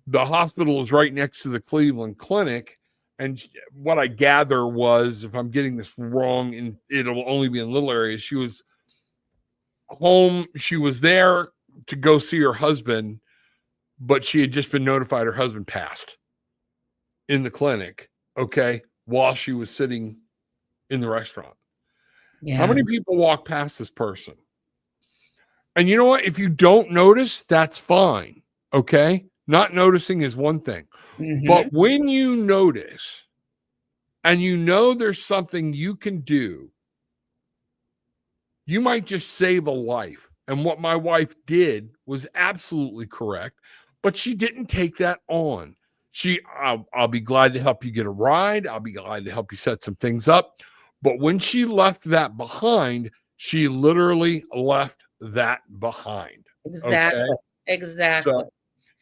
The hospital is right next to the Cleveland Clinic. And what I gather was, if I'm getting this wrong, and it'll only be in little areas, she was home. She was there to go see her husband, but she had just been notified her husband passed in the clinic, okay, while she was sitting in the restaurant. Yeah. How many people walk past this person? And you know what? If you don't notice, that's fine, okay? Not noticing is one thing. Mm-hmm. But when you notice and you know there's something you can do, you might just save a life. And what my wife did was absolutely correct, but she didn't take that on. I'll be glad to help you get a ride. I'll be glad to help you set some things up. But when she left that behind, she literally left that behind. Exactly. Okay? Exactly. So,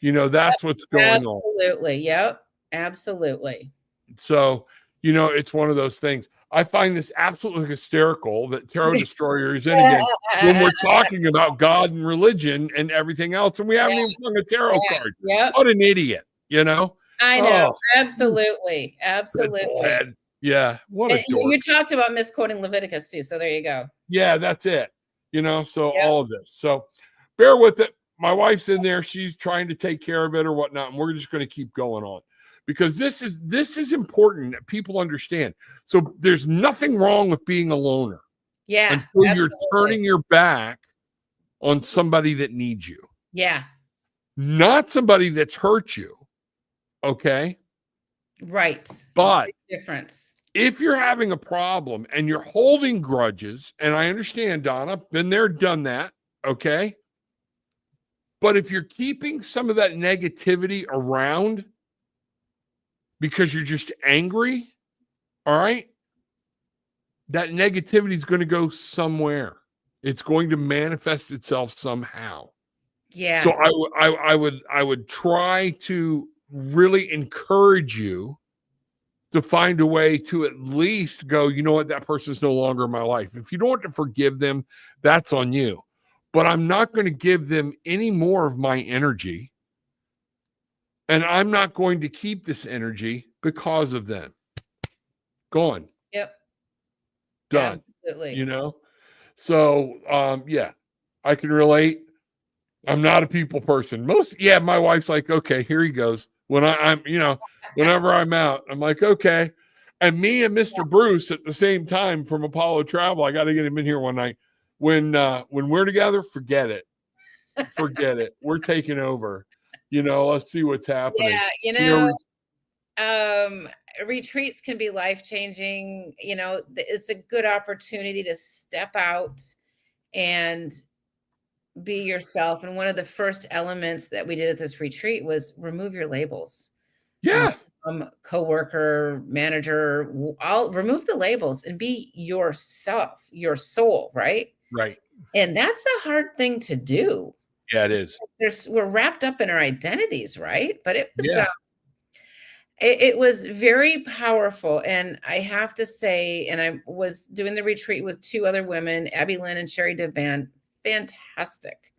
you know, that's what's going on. Absolutely. Yep. Absolutely. So, you know, it's one of those things. I find this absolutely hysterical that Tarot Destroyer is in again when we're talking about God and religion and everything else, and we haven't even flung a tarot card. Yep. What an idiot, you know? I know. Oh, absolutely. Absolutely. Yeah. What a dork. You talked about misquoting Leviticus too, so there you go. Yeah, that's it. You know, so all of this. So bear with it. My wife's in there. She's trying to take care of it or whatnot, and we're just going to keep going on. Because this is important that people understand. So there's nothing wrong with being a loner. Yeah. Until you're turning your back on somebody that needs you. Yeah. Not somebody that's hurt you. Okay. Right. But big difference. If you're having a problem and you're holding grudges, and I understand, Donna, been there, done that. Okay. But if you're keeping some of that negativity around because you're just angry, all right, that negativity is going to go somewhere. It's going to manifest itself somehow. Yeah. So I would try to really encourage you to find a way to at least go, you know what, that person's no longer in my life. If you don't want to forgive them, that's on you. But I'm not going to give them any more of my energy. And I'm not going to keep this energy because of them. Gone. Yep. Done. Absolutely. You know? So, yeah, I can relate. I'm not a people person. My wife's like, okay, here he goes. When I'm, you know, whenever I'm out, I'm like, okay. And me and Mr. Bruce at the same time from Apollo Travel, I got to get him in here one night. When we're together, forget it. Forget it. We're taking over. You know, let's see what's happening. Yeah, retreats can be life-changing. You know, it's a good opportunity to step out and be yourself. And one of the first elements that we did at this retreat was remove your labels. Yeah. Coworker, manager, I'll remove the labels and be yourself, your soul, right? Right. And that's a hard thing to do. Yeah, it is. We're wrapped up in our identities, right? But it was it was very powerful. And I have to say, and I was doing the retreat with two other women, Abby Lynn and Sherry DeVan. Fantastic.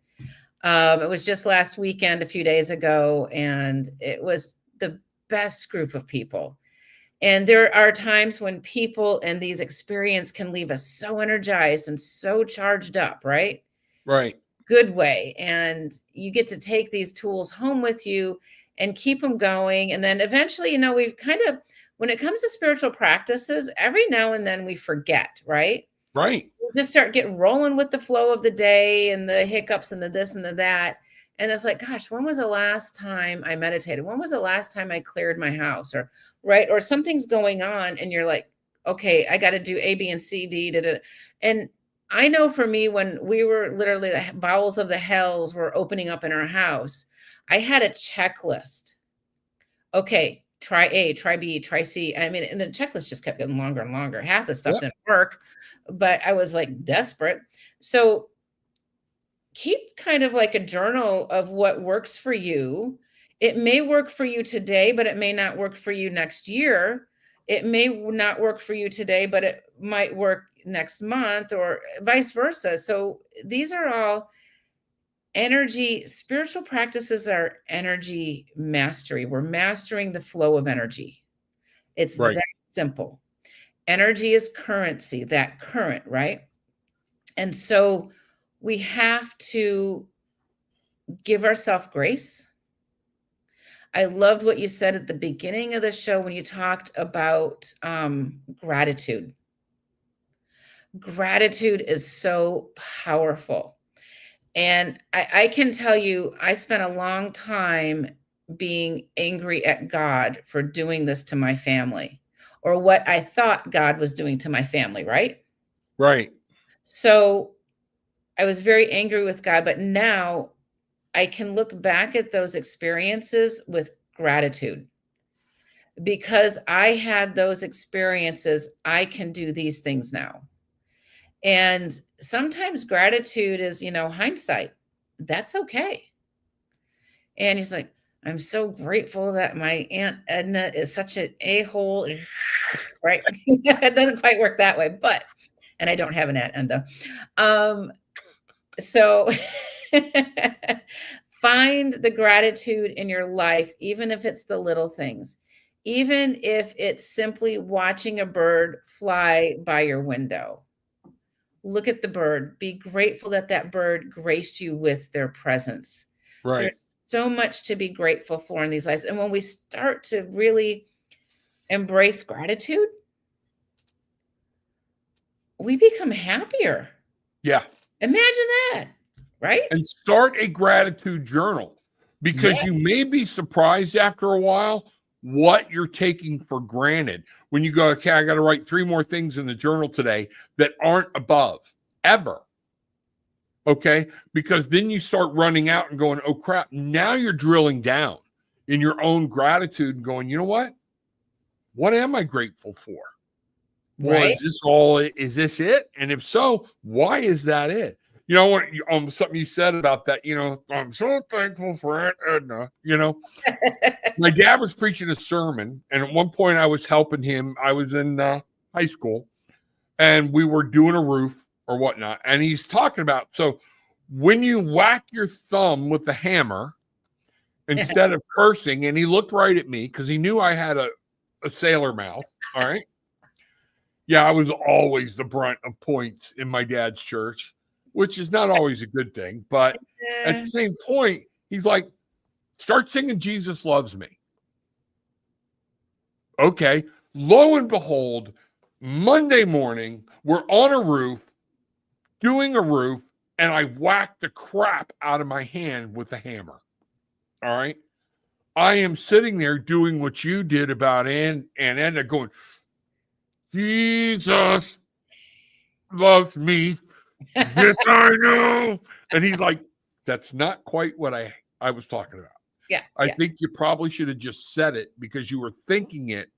It was just last weekend, a few days ago, and it was the best group of people. And there are times when people and these experiences can leave us so energized and so charged up, right? Right. Good way. And you get to take these tools home with you and keep them going. And then eventually, you know, we've kind of, when it comes to spiritual practices, every now and then we forget, right? Right. We just start getting rolling with the flow of the day and the hiccups and the this and the that. And it's like, gosh, when was the last time I meditated? When was the last time I cleared my house? Or right. Or something's going on and you're like, okay, I got to do A, B, and C, D. And I know for me, when we were literally the bowels of the hells were opening up in our house, I had a checklist. Okay, try A, try B, try C. I mean, and the checklist just kept getting longer and longer. Half the stuff didn't work, but I was like desperate. So keep kind of like a journal of what works for you It may work for you today, but it may not work for you next year. It may not work for you today, but it might work next month or vice versa. So these are all spiritual practices are energy mastery. We're mastering the flow of energy. It's Right. that simple. Energy is currency, that current, right? And so we have to give ourselves grace. I loved what you said at the beginning of the show when you talked about gratitude. Gratitude is so powerful. And I can tell you, I spent a long time being angry at God for doing this to my family, or what I thought God was doing to my family, right? Right. So I was very angry with God, but now I can look back at those experiences with gratitude. Because I had those experiences, I can do these things now. And sometimes gratitude is, hindsight. That's okay. And he's like, I'm so grateful that my Aunt Edna is such an a-hole. Right? It doesn't quite work that way, and I don't have an Aunt Edna. So find the gratitude in your life, even if it's the little things, even if it's simply watching a bird fly by your window. Look at the bird. Be grateful that that bird graced you with their presence. Right. There's so much to be grateful for in these lives. And when we start to really embrace gratitude, we become happier. Yeah. Imagine that, right? And start a gratitude journal, because you may be surprised after a while what you're taking for granted when you go, okay, I got to write 3 more things in the journal today that aren't above ever. Okay. Because then you start running out and going, oh crap. Now you're drilling down in your own gratitude and going, you know what? What am I grateful for? Well, Right. is this it? And if so, why is that it? Something you said about that, I'm so thankful for Aunt Edna, my dad was preaching a sermon. And at one point I was helping him. I was in high school and we were doing a roof or whatnot. And he's talking about, so when you whack your thumb with the hammer instead of cursing, and he looked right at me because he knew I had a sailor mouth. All right. Yeah, I was always the brunt of points in my dad's church, which is not always a good thing. But at the same point, he's like, start singing Jesus Loves Me. Okay. Lo and behold, Monday morning, we're on a roof, doing a roof, and I whacked the crap out of my hand with a hammer. All right. I am sitting there doing what you did about Aunt Edna, going, Jesus loves me. Yes, I know. And he's like, that's not quite what I was talking about. Yeah. I think you probably should have just said it because you were thinking it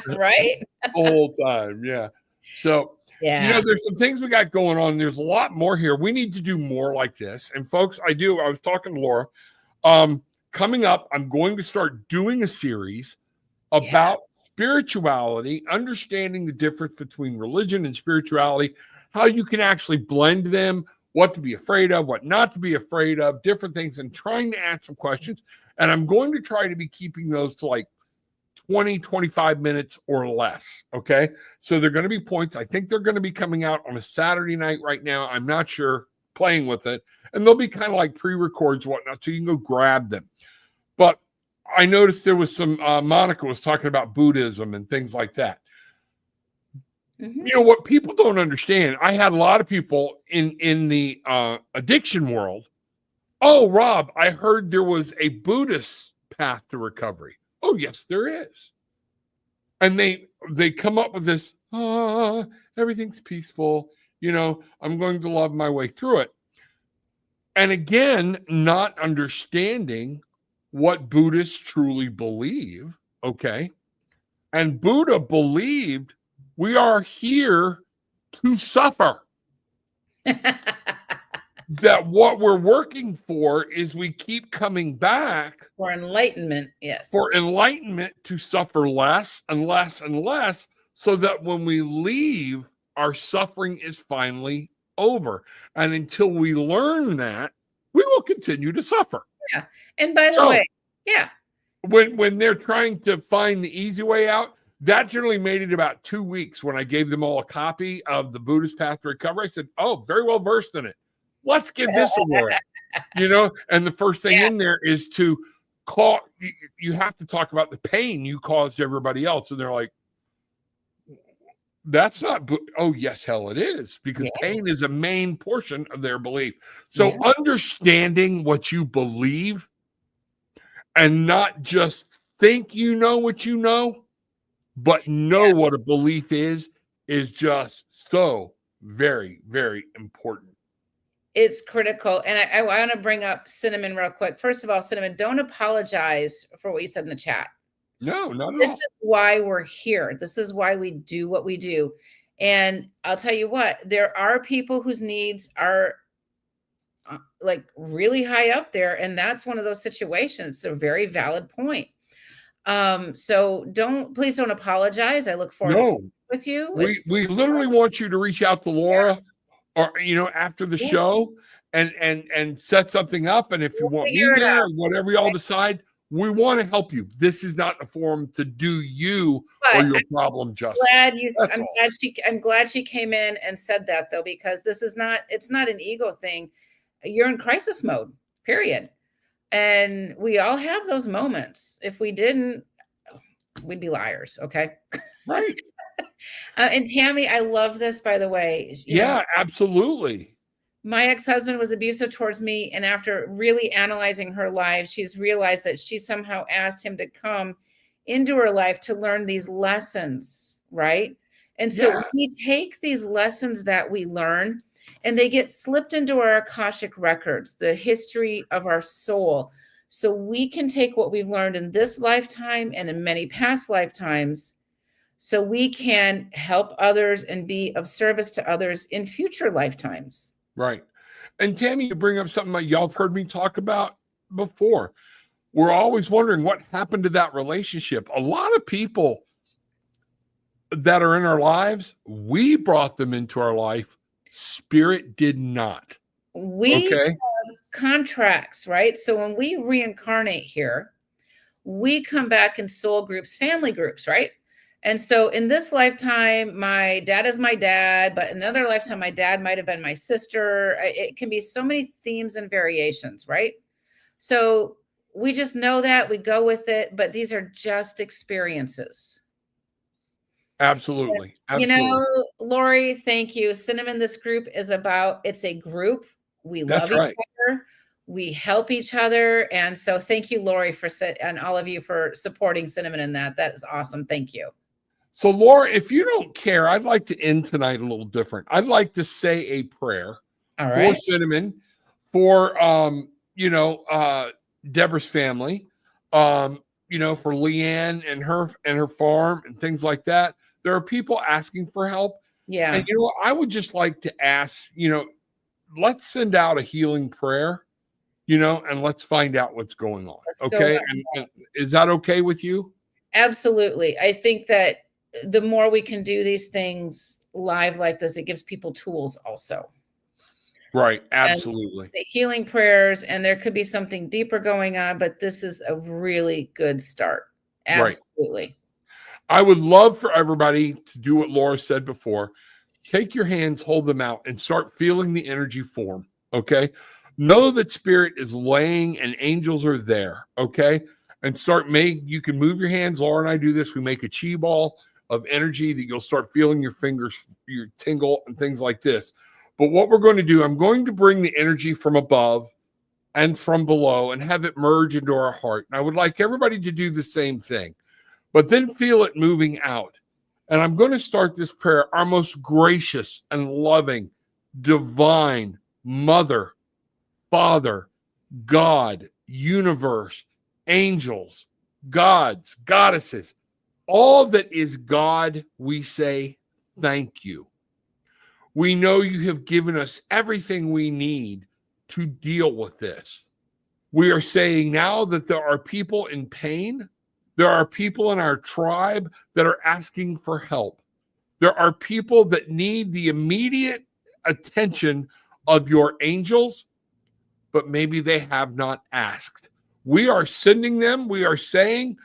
Right. the whole time. Yeah. So, there's some things we got going on. There's a lot more here. We need to do more like this. And folks, I was talking to Laura. Coming up, I'm going to start doing a series about spirituality, understanding the difference between religion and spirituality, how you can actually blend them, what to be afraid of, what not to be afraid of, different things, and trying to answer some questions. And I'm going to try to be keeping those to like 20, 25 minutes or less. Okay. So they're going to be points. I think they're going to be coming out on a Saturday night right now. I'm not sure, playing with it. And they'll be kind of like pre-records, whatnot. So you can go grab them. But I noticed there was some, Monica was talking about Buddhism and things like that. Mm-hmm. What people don't understand, I had a lot of people in the addiction world. Oh, Rob, I heard there was a Buddhist path to recovery. Oh, yes, there is. And they come up with this, everything's peaceful. I'm going to love my way through it. And again, not understanding what Buddhists truly believe. Okay. And Buddha believed we are here to suffer. that what we're working for is we keep coming back For enlightenment, yes. for enlightenment to suffer less and less and less, so that when we leave, our suffering is finally over. And until we learn that, we will continue to suffer. Yeah. And by the So way, yeah. when they're trying to find the easy way out, that generally made it about 2 weeks when I gave them all a copy of the Buddhist Path to Recovery. I said, "Oh, very well versed in it. Let's give this a whirl." And the first thing in there is to call, you have to talk about the pain you caused everybody else. And they're like, that's not, oh, yes, hell it is, because pain is a main portion of their belief. So understanding what you believe and not just think you know what you know, but know what a belief is just so very, very important. It's critical. And I want to bring up Cinnamon real quick. First of all, Cinnamon, don't apologize for what you said in the chat. No, not at all. This is why we're here. This is why we do what we do. And I'll tell you what, there are people whose needs are like really high up there. And that's one of those situations. It's a very valid point. So please don't apologize. I look forward to talking with you. We literally want you to reach out to Laura or, after the show and set something up. And if you want me there, or whatever y'all decide, we want to help you. This is not a forum to do you or your problem justice. I'm glad she came in and said that, though, because it's not an ego thing. You're in crisis mode, period. And we all have those moments. If we didn't, we'd be liars. Okay. Right. And Tammy, I love this, by the way. Absolutely. My ex-husband was abusive towards me. And after really analyzing her life, she's realized that she somehow asked him to come into her life to learn these lessons. Right. And so we take these lessons that we learn and they get slipped into our Akashic records, the history of our soul. So we can take what we've learned in this lifetime and in many past lifetimes, so we can help others and be of service to others in future lifetimes. Right. And Tammy, you bring up something that y'all have heard me talk about before. We're always wondering what happened to that relationship. A lot of people that are in our lives, we brought them into our life. Spirit did not. We have contracts, right? So when we reincarnate here, we come back in soul groups, family groups, right? And so in this lifetime, my dad is my dad, but in another lifetime, my dad might have been my sister. It can be so many themes and variations, right? So we just know that, we go with it, but these are just experiences. Absolutely. Absolutely. Lori, thank you. Cinnamon, this group is it's a group. We love each other. We help each other. And so thank you, Lori, and all of you for supporting Cinnamon in that. That is awesome. Thank you. So, Laura, if you don't care, I'd like to end tonight a little different. I'd like to say a prayer for Cinnamon, for Deborah's family, for Leanne and her farm and things like that. There are people asking for help. Yeah. And I would just like to ask, let's send out a healing prayer, and let's find out what's going on. Okay. And is that okay with you? Absolutely. I think that the more we can do these things live like this, it gives people tools also. Right. Absolutely. And the healing prayers, and there could be something deeper going on, but this is a really good start. Absolutely. Right. I would love for everybody to do what Laura said before. Take your hands, hold them out, and start feeling the energy form. Okay. Know that spirit is laying and angels are there. Okay. And you can move your hands. Laura and I do this. We make a chi ball of energy that you'll start feeling your fingers, your tingle and things like this. But what we're going to do, I'm going to bring the energy from above and from below and have it merge into our heart. And I would like everybody to do the same thing, but then feel it moving out. And I'm going to start this prayer. Our most gracious and loving, divine Mother, Father, God, universe, angels, gods, goddesses, all that is God, we say thank you. We know you have given us everything we need to deal with this. We are saying now that there are people in pain. There are people in our tribe that are asking for help. There are people that need the immediate attention of your angels, but maybe they have not asked. We are sending them. We are saying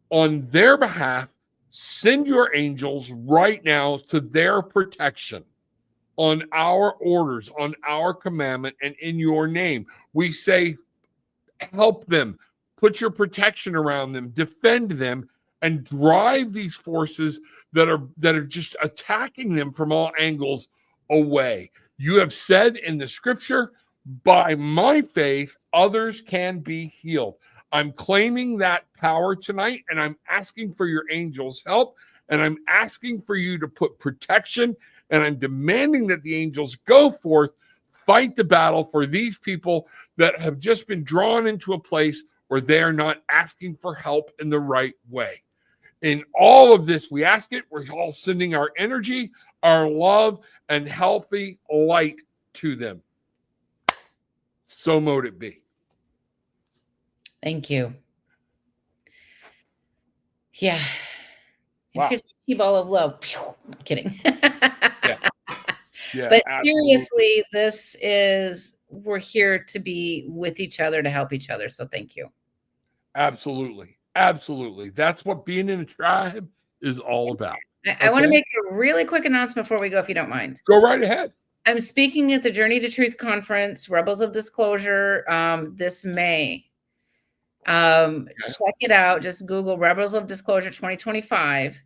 on their behalf, send your angels right now to their protection on our orders, on our commandment, and in your name. We say, help them, put your protection around them, defend them, and drive these forces that are just attacking them from all angles away. You have said in the scripture, by my faith, others can be healed. I'm claiming that power tonight, and I'm asking for your angels' help, and I'm asking for you to put protection, and I'm demanding that the angels go forth, fight the battle for these people that have just been drawn into a place where they're not asking for help in the right way. In all of this, we ask it. We're all sending our energy, our love, and healthy light to them. So mote it be. Thank you. Yeah. Wow. Here's a ball of love. I'm kidding. Yeah, but absolutely. seriously, we're here to be with each other, to help each other. So thank you. Absolutely. Absolutely. That's what being in a tribe is all about. I want to make a really quick announcement before we go, if you don't mind. Go right ahead. I'm speaking at the Journey to Truth Conference, Rebels of Disclosure, this May. Check it out. Just Google Rebels of Disclosure 2025.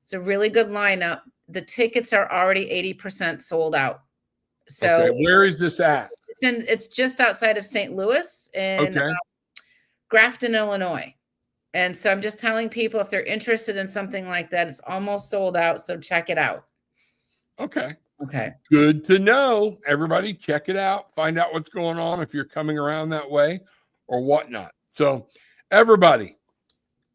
It's a really good lineup. The tickets are already 80% sold out. So where is this at? It's just outside of St. Louis in Grafton, Illinois. And so I'm just telling people, if they're interested in something like that, it's almost sold out. So check it out. Okay. Okay. Good to know. Everybody check it out. Find out what's going on if you're coming around that way or whatnot. So everybody,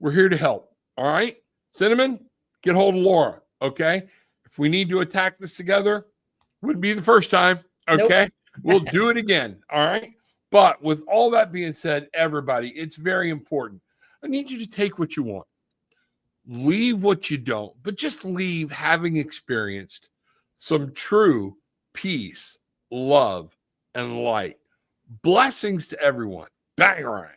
we're here to help. All right. Cinnamon, get hold of Laura. Okay. If we need to attack this together, wouldn't be the first time. Okay. Nope. We'll do it again. All right. But with all that being said, everybody, it's very important. I need you to take what you want. Leave what you don't, but just leave having experienced some true peace, love, and light. Blessings to everyone. Bang, all right.